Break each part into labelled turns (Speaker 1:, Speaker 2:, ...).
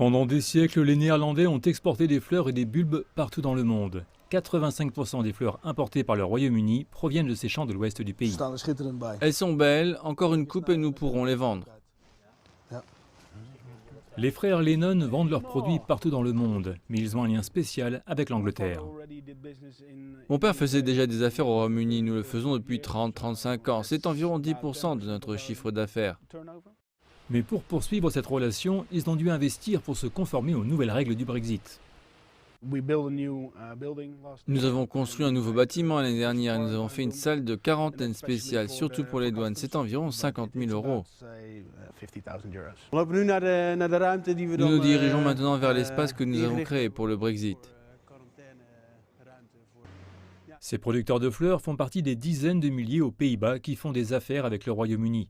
Speaker 1: Pendant des siècles, les Néerlandais ont exporté des fleurs et des bulbes partout dans le monde. 85% des fleurs importées par le Royaume-Uni proviennent de ces champs de l'ouest du pays.
Speaker 2: Elles sont belles, encore une coupe et nous pourrons les vendre.
Speaker 1: Les frères Lennon vendent leurs produits partout dans le monde, mais ils ont un lien spécial avec l'Angleterre.
Speaker 2: Mon père faisait déjà des affaires au Royaume-Uni, nous le faisons depuis 30-35 ans. C'est environ 10% de notre chiffre d'affaires.
Speaker 1: Mais pour poursuivre cette relation, ils ont dû investir pour se conformer aux nouvelles règles du Brexit.
Speaker 2: Nous avons construit un nouveau bâtiment l'année dernière et nous avons fait une salle de quarantaine spéciale, surtout pour les douanes. C'est environ 50 000 €. Nous nous dirigeons maintenant vers l'espace que nous avons créé pour le Brexit.
Speaker 1: Ces producteurs de fleurs font partie des dizaines de milliers aux Pays-Bas qui font des affaires avec le Royaume-Uni.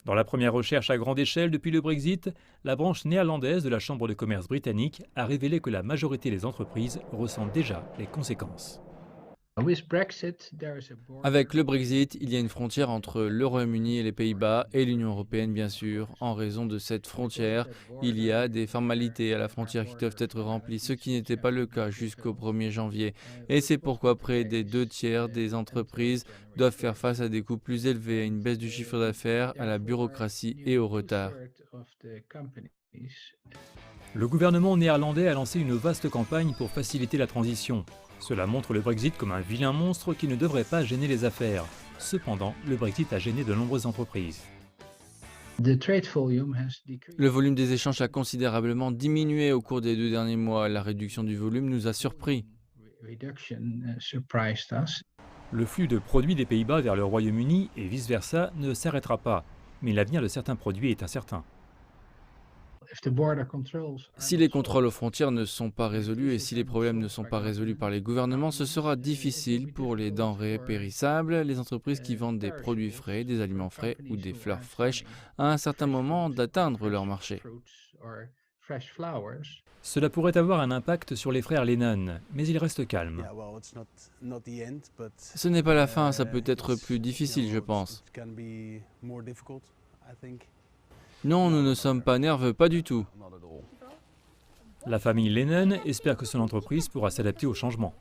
Speaker 1: Dans la première recherche à grande échelle depuis le Brexit, la branche néerlandaise de la Chambre de commerce britannique a révélé que la majorité des entreprises ressentent déjà les conséquences.
Speaker 2: Avec le Brexit, il y a une frontière entre le Royaume-Uni et les Pays-Bas et l'Union européenne, bien sûr. En raison de cette frontière, il y a des formalités à la frontière qui doivent être remplies, ce qui n'était pas le cas jusqu'au 1er janvier. Et c'est pourquoi près des 2 tiers des entreprises doivent faire face à des coûts plus élevés, à une baisse du chiffre d'affaires, à la bureaucratie et au retard.
Speaker 1: Le gouvernement néerlandais a lancé une vaste campagne pour faciliter la transition. Cela montre le Brexit comme un vilain monstre qui ne devrait pas gêner les affaires. Cependant, le Brexit a gêné de nombreuses entreprises.
Speaker 2: Le volume des échanges a considérablement diminué au cours des 2 derniers mois. La réduction du volume nous a surpris.
Speaker 1: Le flux de produits des Pays-Bas vers le Royaume-Uni et vice-versa ne s'arrêtera pas. Mais l'avenir de certains produits est incertain.
Speaker 2: Si les contrôles aux frontières ne sont pas résolus et si les problèmes ne sont pas résolus par les gouvernements, ce sera difficile pour les denrées périssables, les entreprises qui vendent des produits frais, des aliments frais ou des fleurs fraîches à un certain moment d'atteindre leur marché.
Speaker 1: Cela pourrait avoir un impact sur les frères Lennon, mais ils restent calmes.
Speaker 2: Ce n'est pas la fin, ça peut être plus difficile, je pense. Non, nous ne sommes pas nerveux, pas du tout.
Speaker 1: La famille Lennon espère que son entreprise pourra s'adapter au changement.